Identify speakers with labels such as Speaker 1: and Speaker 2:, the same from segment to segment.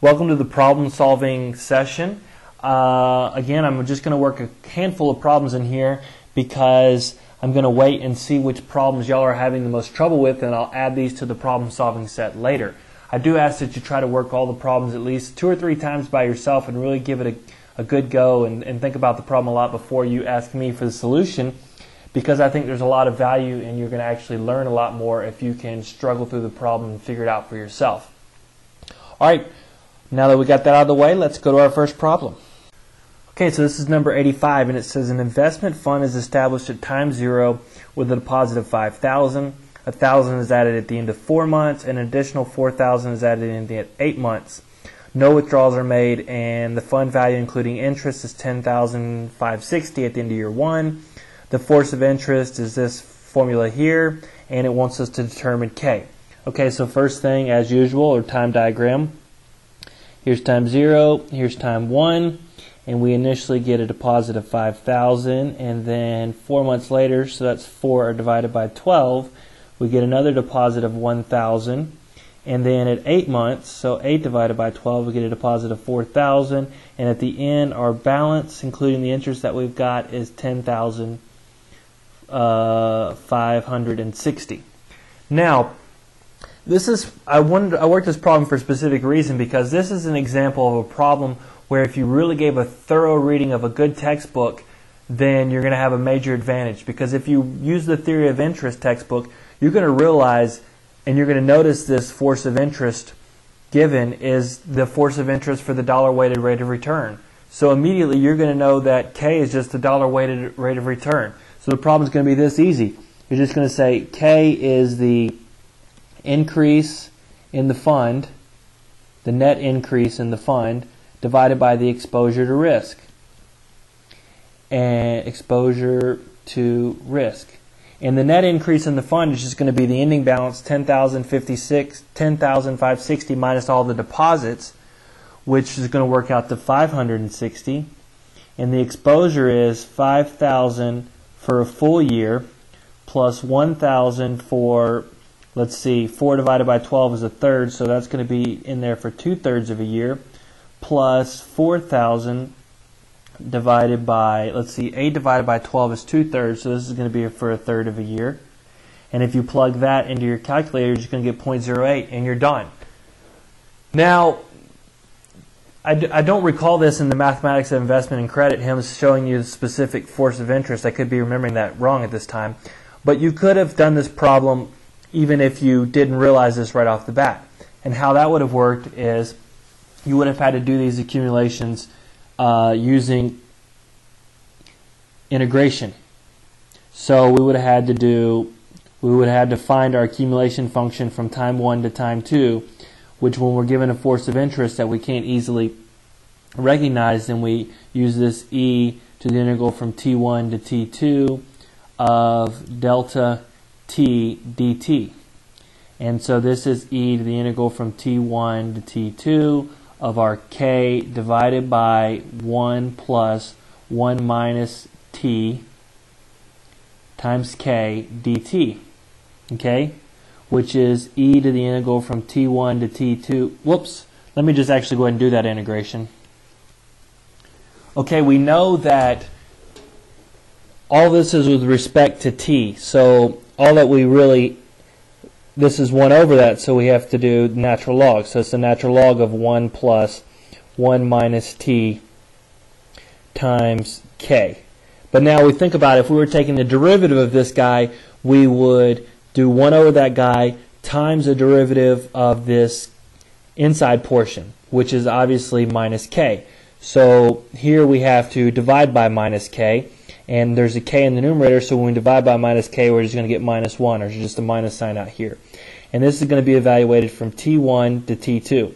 Speaker 1: Welcome to the problem solving session. Again, I'm just going to work a handful of problems in here because I'm going to wait and see which problems y'all are having the most trouble with, and I'll add these to the problem solving set later. I do ask that you try to work all the problems at least 2 or 3 times by yourself and really give it a good go and think about the problem a lot before you ask me for the solution, because I think there's a lot of value and you're going to actually learn a lot more if you can struggle through the problem and figure it out for yourself. Alright, now that we got that out of the way, let's go to our first problem. Okay, so this is number 85, and it says an investment fund is established at time 0 with a deposit of $5,000. $1,000 is added at the end of 4 months, and an additional $4,000 is added in at 8 months. No withdrawals are made, and the fund value including interest is $10,560 at the end of year 1. The force of interest is this formula here, and it wants us to determine K. Okay, so first thing, as usual, or time diagram. Here's time 0, here's time 1, and we initially get a deposit of $5,000, and then 4 months later, so that's 4 divided by 12, we get another deposit of $1,000, and then at 8 months, so 8 divided by 12, we get a deposit of $4,000, and at the end, our balance, including the interest that we've got, is $10,560. Now, I worked this problem for a specific reason, because this is an example of a problem where if you really gave a thorough reading of a good textbook, then you're going to have a major advantage. Because if you use the theory of interest textbook, you're going to realize and you're going to notice this force of interest given is the force of interest for the dollar weighted rate of return. So immediately you're going to know that K is just the dollar weighted rate of return. So the problem is going to be this easy. You're just going to say K is the increase in the fund, the net increase in the fund, divided by the exposure to risk. And exposure to risk. And the net increase in the fund is just going to be the ending balance, $10,560 minus all the deposits, which is going to work out to $560. And the exposure is $5,000 for a full year plus $1,000 for, let's see, 4 divided by 12 is a third, so that's going to be in there for 2/3 of a year, plus 4,000 divided by, let's see, 8 divided by 12 is 2/3, so this is going to be for a third of a year. And if you plug that into your calculator, you're just going to get 0.08, and you're done. Now, I don't recall this in the mathematics of investment and credit, him showing you the specific force of interest. I could be remembering that wrong at this time. But you could have done this problem even if you didn't realize this right off the bat. And how that would have worked is you would have had to do these accumulations using integration. So we would have had to find our accumulation function from time 1 to time 2, which when we're given a force of interest that we can't easily recognize, then we use this e to the integral from t1 to t2 of delta t dt. And so this is e to the integral from t1 to t2 of our k divided by 1 plus 1 minus t times k dt, okay, which is e to the integral from t1 to t2. Whoops, let me just actually go ahead and do that integration. Okay, we know that all this is with respect to t, so all that we really, this is 1 over that, so we have to do natural log. So it's the natural log of 1 plus 1 minus t times k. But now we think about it, if we were taking the derivative of this guy, we would do 1 over that guy times the derivative of this inside portion, which is obviously minus k. So here we have to divide by minus k. And there's a k in the numerator, so when we divide by minus k, we're just going to get minus 1, or just a minus sign out here. And this is going to be evaluated from t1 to t2.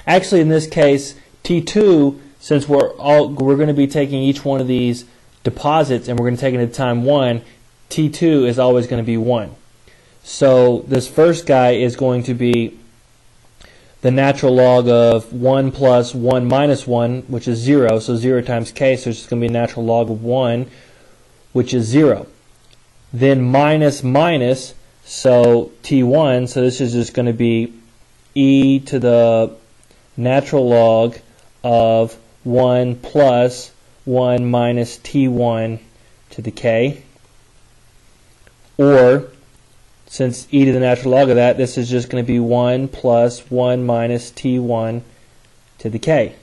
Speaker 1: Actually, in this case, t2, since we're going to be taking each one of these deposits, and we're going to take it at time 1, t2 is always going to be 1. So this first guy is going to be the natural log of 1 plus 1 minus 1, which is 0. So 0 times k, so it's just going to be a natural log of 1, which is 0. Then minus minus, so t1, so this is just going to be e to the natural log of 1 plus 1 minus t1 to the k. Or, since e to the natural log of that, this is just going to be 1 plus 1 minus t1 to the k.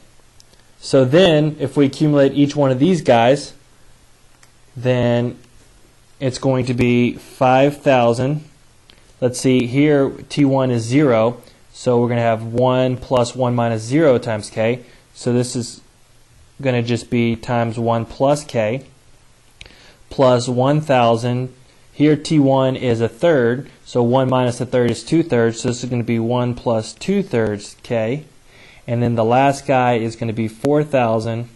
Speaker 1: So then, if we accumulate each one of these guys, then it's going to be 5,000. Let's see, here t1 is 0, so we're going to have 1 plus 1 minus 0 times k. So this is going to just be times 1 plus k, plus 1,000. Here t1 is a third, so 1 minus a third is 2/3, so this is going to be 1 plus 2/3 k. And then the last guy is going to be 4,000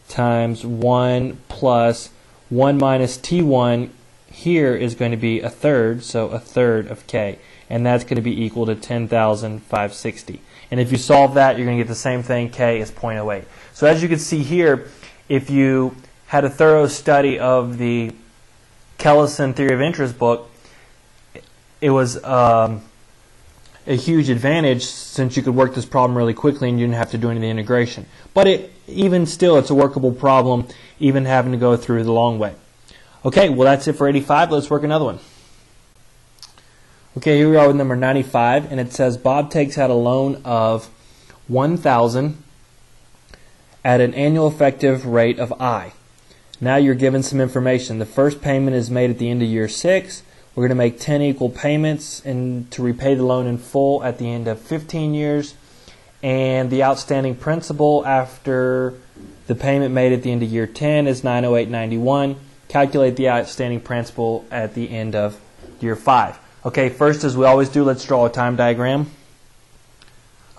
Speaker 1: times 1 plus 1 minus t1 here is going to be a third, so a third of k. And that's going to be equal to 10,560. And if you solve that, you're going to get the same thing, k is 0.08. So as you can see here, if you had a thorough study of the Kellison Theory of Interest book, it was a huge advantage since you could work this problem really quickly and you didn't have to do any of the integration. But even still, it's a workable problem, even having to go through the long way. Okay, well that's it for 85. Let's work another one. Okay, here we are with number 95, and it says Bob takes out a loan of 1,000 at an annual effective rate of I. Now you're given some information. The first payment is made at the end of year 6. We're going to make 10 equal payments and to repay the loan in full at the end of 15 years. And the outstanding principal after the payment made at the end of year 10 is 908.91. Calculate the outstanding principal at the end of year 5. Okay, first, as we always do, let's draw a time diagram.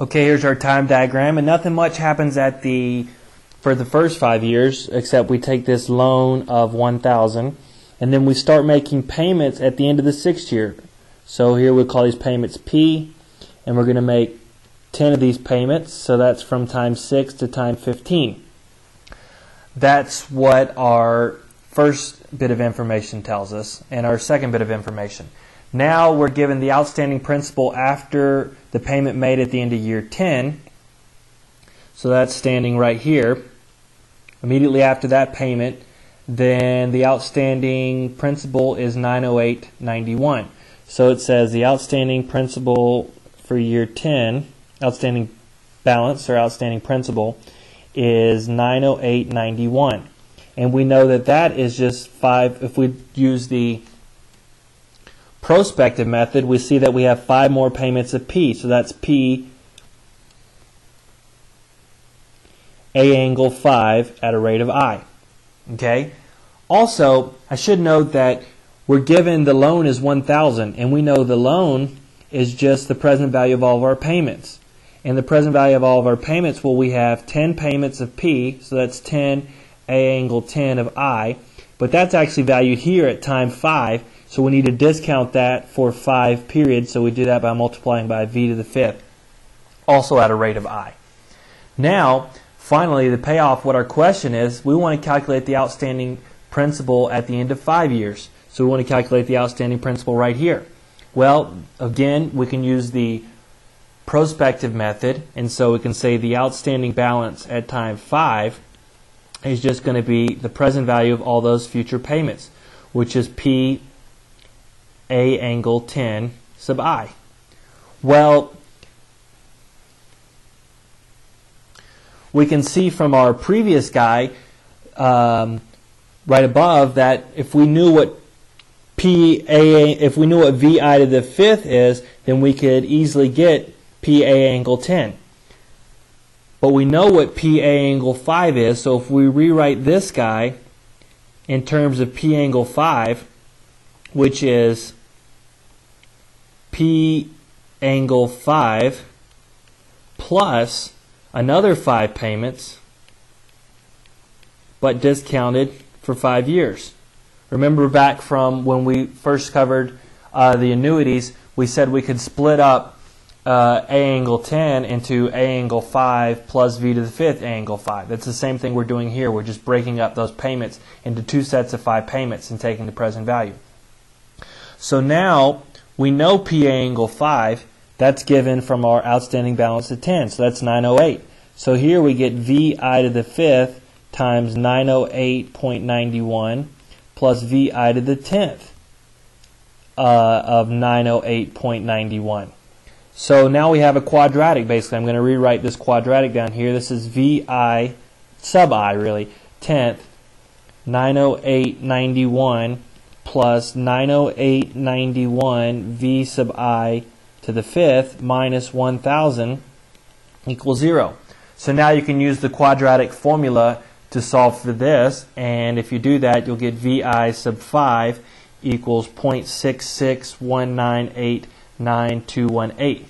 Speaker 1: Okay, here's our time diagram, and nothing much happens for the first 5 years, except we take this loan of 1,000, and then we start making payments at the end of the 6th year. So here we call these payments P, and we're going to make 10 of these payments, so that's from time 6 to time 15. That's what our first bit of information tells us, and our second bit of information. Now we're given the outstanding principal after the payment made at the end of year 10, so that's standing right here. Immediately after that payment, then the outstanding principal is 908.91. So it says the outstanding principal for year 10, outstanding balance or outstanding principal, is 908.91. And we know that that is just 5. If we use the prospective method, we see that we have 5 more payments of P. So that's P A angle 5 at a rate of I. Okay? Also, I should note that we're given the loan is 1,000, and we know the loan is just the present value of all of our payments. And the present value of all of our payments, well, we have 10 payments of P, so that's 10 A angle 10 of I, but that's actually valued here at time 5, so we need to discount that for 5 periods, so we do that by multiplying by v to the 5th, also at a rate of I. Now, finally, the payoff, what our question is, we want to calculate the outstanding principal at the end of 5 years. So we want to calculate the outstanding principal right here. Well, again, we can use the prospective method, and so we can say the outstanding balance at time 5 is just going to be the present value of all those future payments, which is P A angle 10 sub I. Well, we can see from our previous guy right above that if we knew what if we knew what VI to the 5th is, then we could easily get PA angle 10. But we know what PA angle 5 is, so if we rewrite this guy in terms of P angle 5, which is P angle 5 plus another 5 payments, but discounted for 5 years. Remember back from when we first covered the annuities, we said we could split up A angle 10 into A angle 5 plus V to the 5th A angle 5. That's the same thing we're doing here. We're just breaking up those payments into 2 sets of 5 payments and taking the present value. So now we know PA angle 5, That's given from our outstanding balance of 10, so that's 908. So here we get VI to the fifth times 908.91 plus VI to the 10th of 908.91. So now we have a quadratic, basically. I'm going to rewrite this quadratic down here. This is VI sub I, really, 10th, 908.91 plus 908.91 V sub I to the fifth minus 1,000 equals 0. So now you can use the quadratic formula to solve for this, and if you do that, you'll get VI sub 5 equals 0.661989218.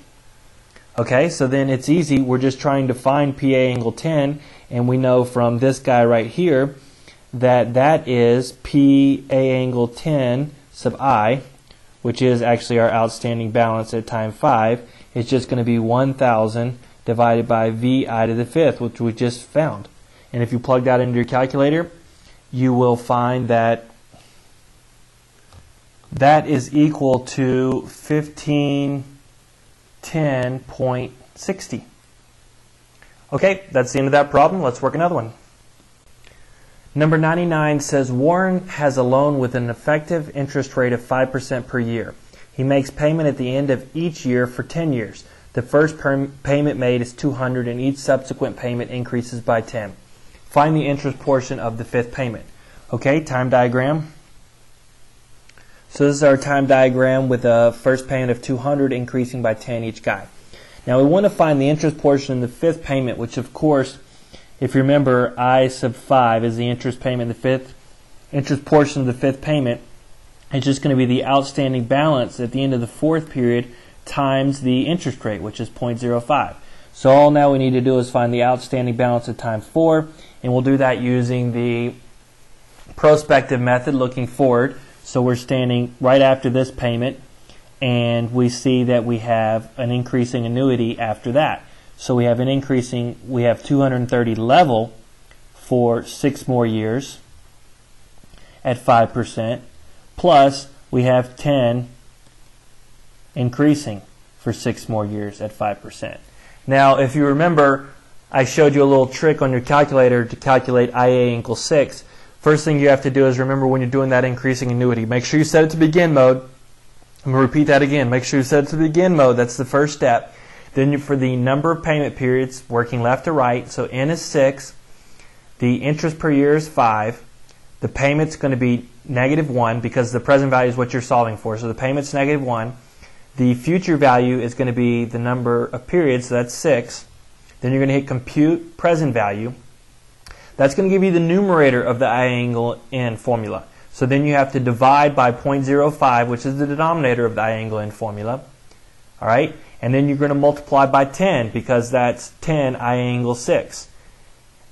Speaker 1: Okay, so then it's easy. We're just trying to find PA angle 10, and we know from this guy right here that that is PA angle 10 sub I, which is actually our outstanding balance at time 5. It's just going to be 1,000 divided by VI to the fifth, which we just found. And if you plug that into your calculator, you will find that that is equal to 1510.60. Okay, that's the end of that problem. Let's work another one. Number 99 says Warren has a loan with an effective interest rate of 5% per year. He makes payment at the end of each year for 10 years. The first payment made is $200 and each subsequent payment increases by 10. Find the interest portion of the fifth payment. Okay, time diagram. So this is our time diagram with a first payment of $200 increasing by 10 each guy. Now we want to find the interest portion in the fifth payment, which of course, if you remember, I sub 5 is the interest payment. The fifth interest portion of the fifth payment is just going to be the outstanding balance at the end of the fourth period times the interest rate, which is 0.05. So all now we need to do is find the outstanding balance at time 4, and we'll do that using the prospective method, looking forward. So we're standing right after this payment, and we see that we have an increasing annuity after that. So we have an increasing, we have 230 level for 6 more years at 5%, plus we have 10 increasing for 6 more years at 5%. Now, if you remember, I showed you a little trick on your calculator to calculate IA equals 6. First thing you have to do is remember when you're doing that increasing annuity, make sure you set it to begin mode. I'm going to repeat that again. Make sure you set it to begin mode. That's the first step. Then for the number of payment periods, working left to right, so N is 6. The interest per year is 5. The payment's going to be -1 because the present value is what you're solving for. So the payment's -1. The future value is going to be the number of periods, so that's 6. Then you're going to hit compute present value. That's going to give you the numerator of the I angle N formula. So then you have to divide by 0.05, which is the denominator of the I angle N formula. All right? And then you're going to multiply by 10 because that's 10 I angle 6.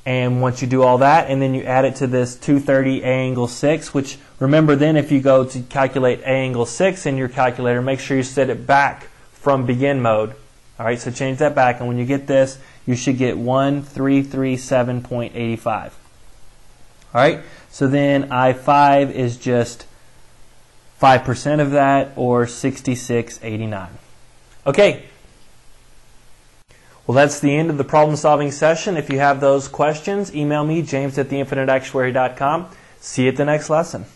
Speaker 1: And once you do all that, and then you add it to this 230 A angle 6, which remember then if you go to calculate A angle 6 in your calculator, make sure you set it back from begin mode. All right, so change that back, and when you get this, you should get 1337.85. All right, so then I5 is just 5% of that, or 66.89. Okay. Well, that's the end of the problem-solving session. If you have those questions, email me, james@theinfiniteactuary.com. See you at the next lesson.